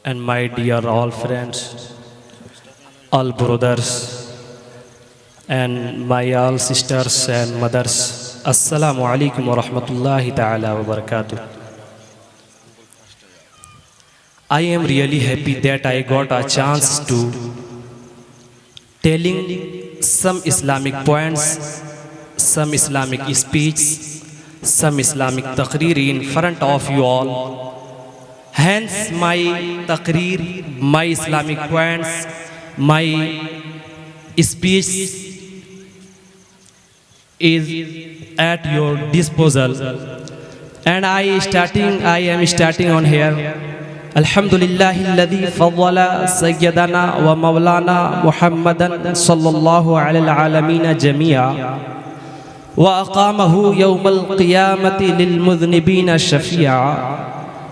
and my dear all friends, all brothers, and my all sisters and mothers. Assalamu alaikum wa rahmatullahi ta'ala wa barakatuh. I am really happy that I got a chance to telling some Islamic points, some Islamic speech, some Islamic taqreer in front of you all. Hence my taqreer, my Islamic points, my speech is at your disposal, and I am starting on here. Alhamdulillahi alladhi faddala sayyidana wa maulana Muhammadan sallallahu alal alamina jami'a wa aqamahu yawmal qiyamati lil mudhnibina shafi'a.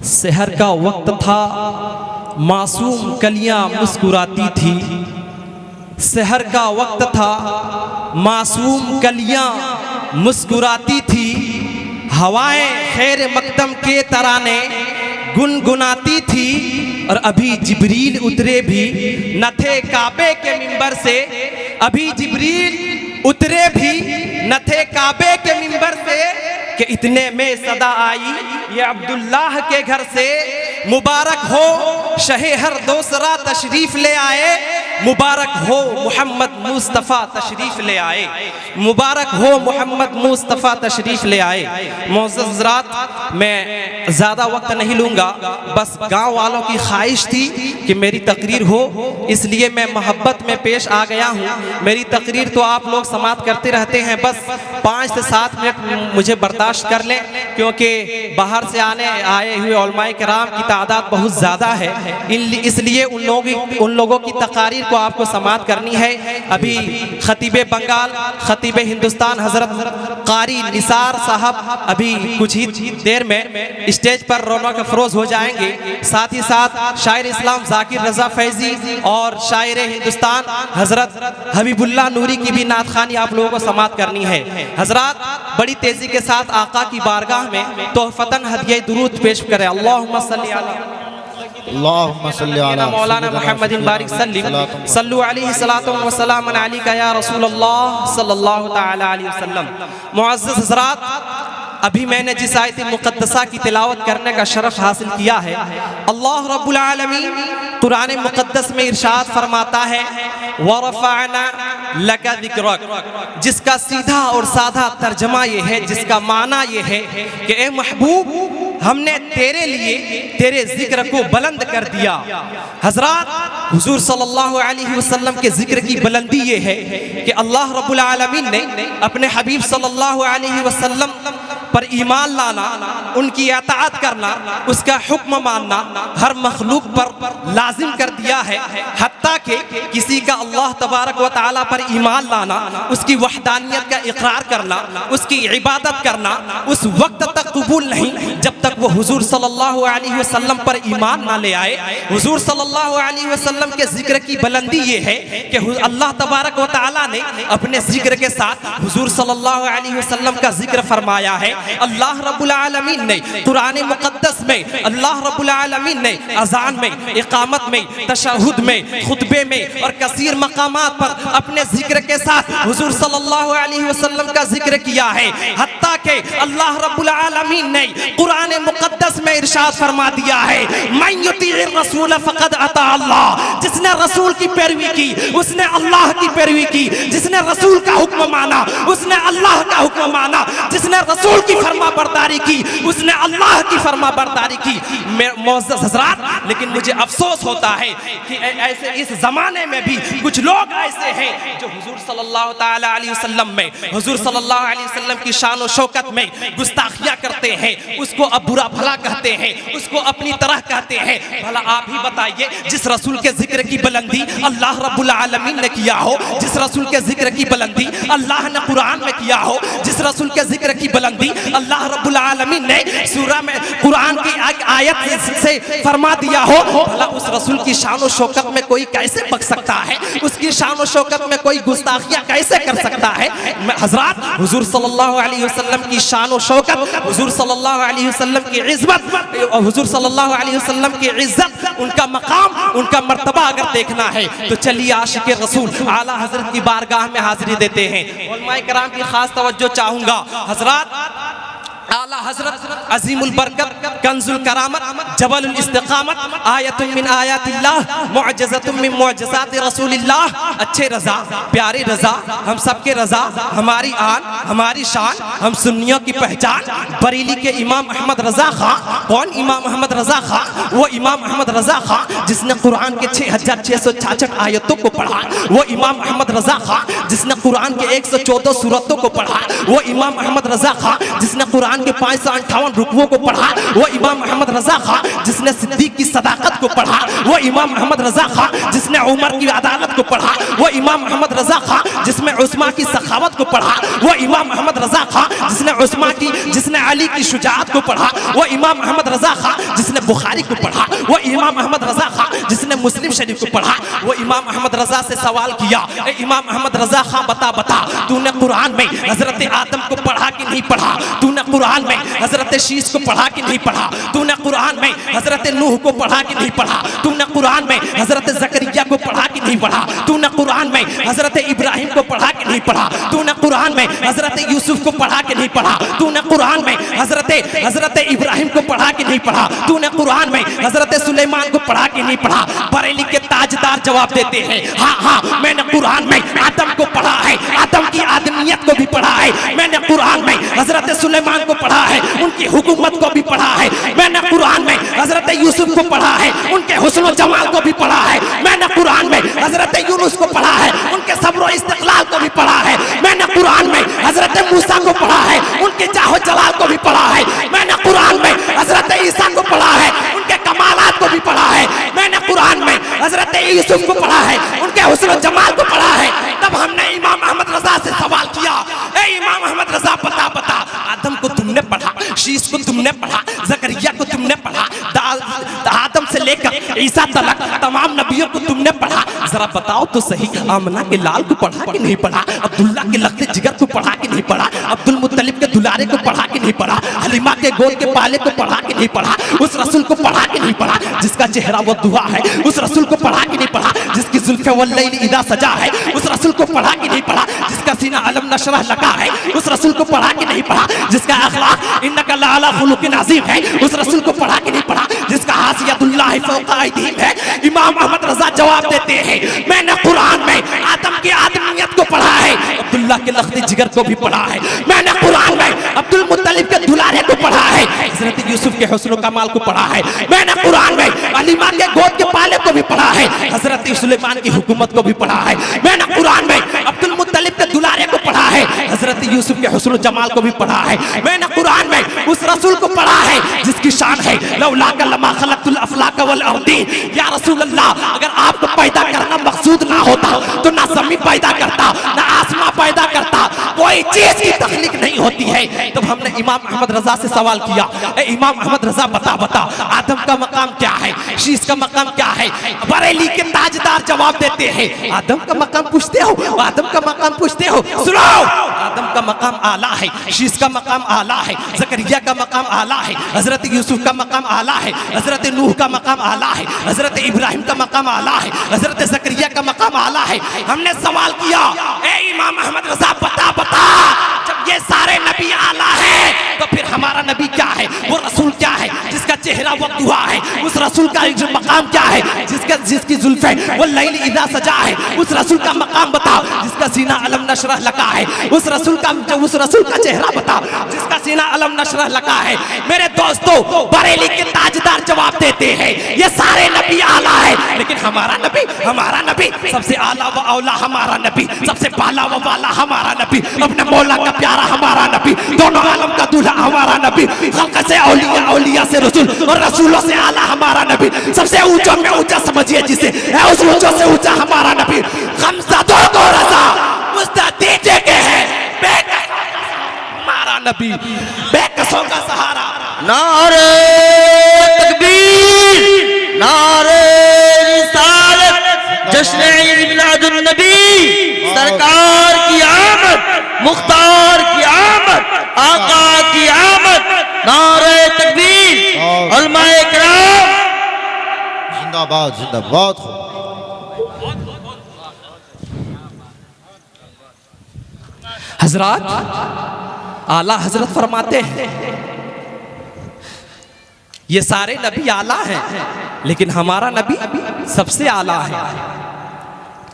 सहर का वक्त था, मासूम कलियां मुस्कुराती थी. सहर का वक्त था, मासूम कलियां मुस्कुराती थी. हवाएं खैर मकदम के तराने गुनगुनाती थी. और अभी जिब्रील उतरे भी न थे काबे के मिंबर से. अभी जिब्रील उतरे भी न थे काबे के मिंबर से कि इतने में सदा आई ये अब्दुल्लाह के घर से. मुबारक हो शहे हर दूसरा तशरीफ ले आए. मुबारक हो मोहम्मद मुस्तफ़ा तशरीफ ले आए. मुबारक हो मोहम्मद मुस्तफ़ा तशरीफ ले आए. मोअज़्ज़ज़ हज़रात, मैं ज़्यादा वक्त नहीं लूँगा. बस गांव वालों की ख्वाहिश थी कि मेरी तकरीर हो, इसलिए मैं मोहब्बत में पेश आ गया हूँ. मेरी तकरीर तो आप लोग समाअत करते रहते हैं, बस 5 से 7 मिनट मुझे बर्दाश्त कर लें, क्योंकि बाहर से आए हुए उलमाए किराम की तादाद बहुत ज़्यादा है. इसलिए उन लोगों की तकारीर को आपको समाअत करनी है. अभी खतीब बंगाल, खतीब हिंदुस्तान हज़रत कारी निसार साहब अभी कुछ ही देर में स्टेज पर रौनक अफरोज हो जाएंगे. साथ ही साथ शायर इस्लाम जाकिर रज़ा फैज़ी और शायर हिंदुस्तान हज़रत हबीबुल्लाह नूरी की भी नात ख़ानी आप लोगों को समाअत करनी है. हज़रात, बड़ी तेज़ी के साथ आका की बारगाह में तोहफ़तन हदिया दुरूद पेश करें. अल्लाहुम्मा सल्ली अला मौलाना मुहम्मदिन बारिक सल्लु अलैहि सलातो व सलाम अलैका या रसूलल्लाह सल्लल्लाहु तआला अलैहि वसल्लम. मुअज़्ज़ज़ हज़रात, अभी मैंने जिस आयत मुक़द्दसा की तिलावत करने का शरफ हासिल किया है, अल्लाह रब्बुल आलमीन कुरान मुक़द्दस में इरशाद फरमाता है वरफ़अना लका ज़िक्रक, जिसका सीधा और साधा तर्जमा ये है, जिसका माना ये है कि ए महबूब, हमने तेरे लिए तेरे जिक्र को बुलंद कर दिया. हज़रात, हुजूर सल्लल्लाहु अलैहि वसल्लम के जिक्र की बुलंदी ये है कि अल्लाह रब्बुल आलमीन ने अपने हबीब सल्लल्लाहु अलैहि वसल्लम पर ईमान लाना, उनकी अताअत करना, उसका हुक्म मानना हर मखलूक पर लाजिम कर दिया है. हत्ता कि किसी का अल्लाह तबारक व तआला पर ईमान लाना, उसकी वहदानियत का इकरार करना, उसकी इबादत करना उस वक्त तक कबूल नहीं जब तक वो हुजूर सल्लल्लाहु अलैहि वसल्लम पर ईमान ना ले आए. हुजूर सल्लल्लाहु अलैहि वसल्लम के जिक्र की बुलंदी ये है कि अल्लाह तबारक व तआला ने अपने जिक्र के साथ हुजूर सल्लल्लाहु अलैहि वसल्लम का जिक्र फरमाया है. अल्लाह रब्बुल आलमीन ने कुरान मुक़द्दस में, अल्लाह रब्बुल आलमीन ने अज़ान में, इक़ामत में, तशहुद में, खुतबे में और कसीर मकामात पर अपने जिक्र के साथ हुजूर सल्लल्लाहु अलैहि वसल्लम का जिक्र किया है. हत्ता कि अल्लाह रब्बुल आलमीन ने कुरान मुक़द्दस में इरशाद फरमा दिया है मन युतीइर रसूल फ़क़द अता अल्लाह. जिसने रसूल की पैरवी की उसने अल्लाह की पैरवी की. जिसने रसूल का हुक्म माना उसने अल्लाह का हुक्म माना. जिसने रसूल की फरमा बरदारी की, उसने अल्लाह की फरमा बरदारी की। मुअज़्ज़ज़ हज़रात, लेकिन मुझे अफसोस होता है कि ऐसे इस जमाने में भी कुछ लोग ऐसे हैं जो हुजूर सल्लल्लाहु ताला अलैहि वसल्लम में, हुजूर सल्लल्लाहु अलैहि वसल्लम की शान और शौकत में गुस्ताखियां करते हैं, उसको अब बुरा भला कहते हैं, उसको अपनी तरह कहते हैं। भला आप ही बताइए, जिस रसूल के जिक्र की बुलंदी अल्लाह रब्बुल आलमीन ने किया हो, जिस रसूल के जिक्र की बुलंदी अल्लाह ने कुरान में किया हो, जिस रसूल के जिक्र की बुलंदी अल्लाह रब्बुल आलमीन ने सूरा में कुरान की आयत से फरमा दिया हो, भला उस रसूल की शान और शौकत में कोई कैसे बक सकता है? उसकी शान और शौकत में कोई गुस्ताखियां कैसे कर सकता है? हजरात, हुजूर सल्लल्लाहु अलैहि वसल्लम की शान और शौकत, हुजूर सल्लल्लाहु अलैहि वसल्लम की इज्जत, हुजूर सल्लल्लाहु अलैहि वसल्लम की इज्जत, उनका मकाम, उनका मर्तबा अगर देखना है तो चलिए आशिक रसूल आला हजरत की बारगाह में हाजिरी देते हैं। उलमाए किराम की खास तवज्जो चाहूंगा। हजरात, आला हजरत अजीमुल बरकत, कंजुल करामत, जबलुल इस्तिकामत, आयतुम मिन आयातिल्लाह, मुअज्जज़तुम मिन मुअज्जज़ाति रसूलिल्लाह। अच्छे रजा, प्यारे रजा, हम सबके रजा, हमारी आन, हमारी शान, हम सुन्नियों की पहचान, बरेली के इमाम अहमद रजा खां। कौन इमाम अहमद रजा खां? वो इमाम अहमद रजा खां जिसने कुरान के 6666 आयतों को पढ़ा। वो इमाम अहमद रजा खां जिसने कुरान के 114 सूरतों को पढ़ा। वो इमाम अहमद रजा खां जिसने कुरान के 558 रुकवों को पढ़ा। वो इमाम अहमद रजा खां जिसने सिद्दीक की सदाकत को पढ़ा। वो इमाम अहमद रजा खां जिसने उमर की अदालत को पढ़ा। वो इमाम अहमद रजा खां जिसने उस्मान की सखावत को पढ़ा। वो इमाम अहमद रजा खां जिसने अली की शुजाअत को पढ़ा। वो इमाम अहमद रजा खां जिसने बुखारी को पढ़ा। वो इमाम अहमद रजा खां जिसने मुस्लिम शरीफ को पढ़ा। वो इमाम अहमद रजा से सवाल किया, इमाम अहमद रजा खां बता तूने कुरान में हजरत आदम को पढ़ा कि नहीं पढ़ा? तूने कुरान में हजरत शीश को पढ़ा कि नहीं पढ़ा? तूने कुरान में हजरत नूह को पढ़ा कि नहीं पढ़ा? तूने कुरान में हजरत जकरिया को पढ़ा कि नहीं पढ़ा? तूने कुरान में हजरत इब्राहिम को पढ़ा कि नहीं पढ़ा? तूने कुरान में हजरत यूसुफ को पढ़ा कि नहीं पढ़ा? तूने कुरान में हजरत इब्राहिम को पढ़ा कि नहीं पढ़ा? तूने कुरान में हजरत सुलेमान को पढ़ा कि नहीं पढ़ा? बरेली के ताजदार जवाब देते हैं, हाँ मैंने कुरान में आदम को पढ़ा है, आदम की आदमियत को भी पढ़ा है। मैंने कुरान में हजरत सुलेमान को पढ़ा है, उनकी हुकूमत को भी पढ़ा है। मैंने कुरान में हजरत यूसुफ को पढ़ा है, उनके हुस्न जमाल को भी पढ़ा है। मैंने कुरान में हजरत यूनुस को पढ़ा है, उनके सब्र इस्तिक़लाल को भी पढ़ा है। मैंने कुरान में हजरत मूसा को पढ़ा है, उनके जाहो जलाल को भी पढ़ा है। मैंने कुरान में हजरत ईसा को पढ़ा है, उनके कमालात को भी पढ़ा है। मैंने कुरान में हजरत यूसुफ को पढ़ा है, उनके हुस्न जमाल को पढ़ा है। तब हमने इमाम अहमद रजा से सवाल किया, ए इमाम अहमद रजा बता आदम को तुमने पढ़ा, शीश को तुमने पढ़ा, जकरिया को तुमने पढ़ा, आदम से लेकर ईसा तक तमाम नबियों को तुमने पढ़ा, जरा बताओ तो सही, आमना के लाल को पढ़ा कि नहीं पढ़ा? अब्दुल्ला के लख्ते जिगर को पढ़ा कि नहीं पढ़ा? अब्दुल मुत्तलिब के दुलारे को पढ़ा कि नहीं पढ़ा? हलीमा के गोद के पाले को पढ़ा कि नहीं पढ़ा? उस रसूल को पढ़ा कि नहीं पढ़ा जिसका चेहरा वो दुआ है? उस रसूल को पढ़ा कि नहीं पढ़ा जिसकी जुल्फे वल्लैल इदा सजा है? उस रसूल को पढ़ा कि नहीं पढ़ा जिसका सीना अलम नशरह लगा है? उस रसूल को पढ़ा कि नहीं पढ़ा जिसका अखलाक इन्नका लअला खुलुकिन अज़ीम है? उस रसूल को पढ़ा कि नहीं पढ़ा जिसका हासियतुल्लाह फौका अयदीहिम है? इमाम अहमद रजा जवाब देते हैं, मैंने कुरान में आदम की आदमियत को पढ़ा है, अब्दुल्ला के लख्ते जिगर को भी पढ़ा है। मैंने कुरान में अब्दुल मुत्तलिब के दुलारे को पढ़ा है, हजरत यूसुफ के हुस्न कमाल को पढ़ा है। मैंने कुरान में हलीमा के गोद के पाले को भी पढ़ा है, हजरत सुलेमान की हुकूमत को भी पढ़ा है। मैंने कुरान में अब्दुल मुत्तलिब के दुलारे को पढ़ा है, हजरत यूसुफ के हुस्न जमाल को भी पढ़ा है। मैंने कुरान में उस रसूल को पढ़ा है जिसकी शान है लौलाका लमा खलक़तुल अफ़लाक वल अर्दीन। या रसूल अल्लाह, अगर आपको पैदा करना मकसूद ना होता तो ना ज़मीन पैदा करता, ना आसमां पैदा करता, कोई चीज की तख्लीक नहीं होती है। तब हमने इमाम अहमद रजा से सवाल किया, ए इमाम अहमद रजा बता आदम का मकाम क्या है, शीश का मकाम क्या है? बरेली के ताजदार जवाब देते हैं, आदम का मकाम पूछते हो, आदम का मकाम पूछते हो? सुनो, आदम का मकाम आला है, शीश का मकाम आला है, जकरिया का मकाम आला है, हजरत यूसुफ का मकाम आला है, हजरत नूह का मकाम आला है, हजरत इब्राहिम का मकाम आला है, हजरत जकरिया का मकाम आला है। हमने सवाल किया, ए इमाम अहमद रजा बता, जब ये सारे नबी आला है, तो फिर हमारा नबी क्या है? वो रसूल क्या है जिसका चेहरा वक्त हुआ है? उस रसूल का जो मकाम क्या है जिसकी जुल्फे वो लैल इदा सजा है? उस रसूल का मकाम बताओ जिसका सीना अलम नशरह लगा है। उस रसूल का चेहरा बताओ जिसका सीना अलम नशरह लगा है। मेरे दोस्तों, बरेली के ताजदार जवाब देते हैं ये सारे नबी आला है, लेकिन हमारा नबी सबसे आला व औला हमारा नबी, सबसे बाला व वाला हमारा नबी, अपने मौला का प्यारा हमारा नबी, दोनों आलम का दूल्हा हमारा नबी, खल्क से औलिया, औलिया से रसूल और रसूलों से आला हमारा नबी, सबसे ऊंचों में ऊंचा समझिए जिसे, उस ऊंचों से ऊंचा हमारा नबी। गमज़दों को रज़ा मुस्तदीजे के है हमारा नबी, बेकसों का सहारा। नारे तकबीर, नारे रिसालत, जश्न ईद मिलादुन नबी, सरकार की आमद, मुख्तार की आमद, आका की आमद, नारे तकबीर, उलमाए किराम जिंदाबाद जिंदाबाद। हजरत आला हजरत फरमाते हैं ये सारे नबी आला हैं, लेकिन हमारा नबी सबसे आला है।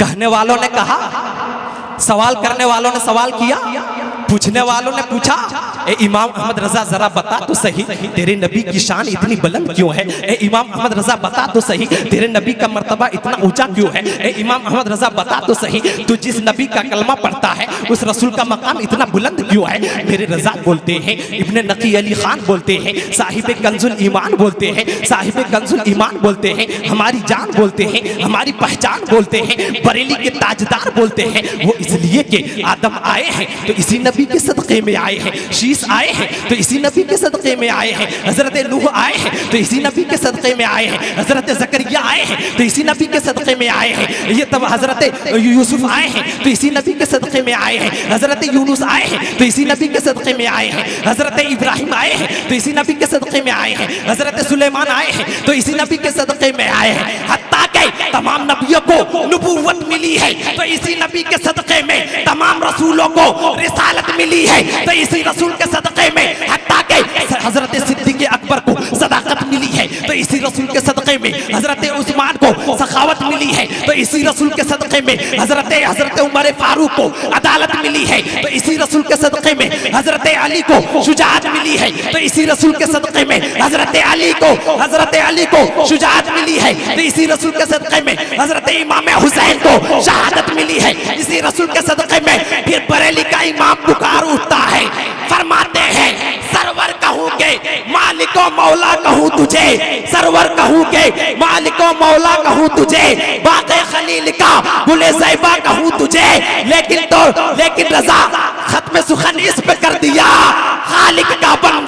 कहने वालों ने कहा, सवाल करने वालों ने सवाल किया, पूछने वालों ने पूछा, ए इमाम अहमद रजा जरा बता तो सही तेरे नबी की शान इतनी बुलंद क्यों है? ए इमाम अहमद रजा बता तो सही तेरे नबी का मर्तबा इतना ऊंचा क्यों है? ए इमाम अहमद रजा बता तो सही तू जिस नबी का कलमा पढ़ता है उस रसूल का मकाम इतना बुलंद क्यों है? मेरे रजा बोलते हैं, इब्ने नकी अली खान बोलते हैं, साहिब कंजुल ईमान बोलते हैं, साहिब कंजुल ईमान बोलते हैं, हमारी जान बोलते हैं, हमारी पहचान बोलते हैं, बरेली के ताजदार बोलते हैं। वो इसलिए कि आदम आए हैं तो इसी नबी के सदक़े में आए हैं, शीश आए हैं तो इसी नबी के सदक़े में आए हैं, हजरत नूह आए हैं तो इसी नबी के सदक़े में आए हैं, हजरत ज़करिया आए हैं तो इसी नबी के सदक़े में आए हैं, ये तब हजरत यूसुफ आए हैं तो इसी नबी के सदक़े में आए हैं, हजरत यूनुस आए हैं तो इसी नबी के सदक़े में आए हैं, हजरत इब्राहिम आए हैं तो इसी नबी के सदक़े में आए हैं, हजरत सुलेमान आए हैं तो इसी नबी के सदक़े में आए हैं। हत्ता के तमाम नबियों को नबूवत मिली है तो इसी नबी के सदक़े में, तमाम रसूलों को रिसालत मिली है तो इसी रसूल के सदक़े में, हत्ता के हजरत सिद्दीक़ अकबर को सदाकत मिली है तो इसी रसूल के सदक़े में, हजरत उस्मान को सखावत मिली है तो इसी रसूल के सदक़े में, हजरत उमर फारूक को अदालत मिली है तो इसी रसूल के सदक़े में, हजरत अली को शुजाअत मिली है तो इसी रसूल के सदक़े में, हजरत अली को शुजाअत मिली है तो इसी रसूल के सदक़े में, हजरत इमाम हुसैन को शहादत मिली है इसी रसूल के सदक़े में। फिर बरेली का इमाम पुकार उठता है, फरमाते हैं सरवर कहूँ के मालिको मौला कहूँ तुझे, सरवर कहूँ के मालिको मौला कहूँ तुझे, बाक़े खलील का गुले ज़ैबा कहूँ तुझे, लेकिन रज़ा खत्म सुखन इस पे कर दिया, खालिक का बन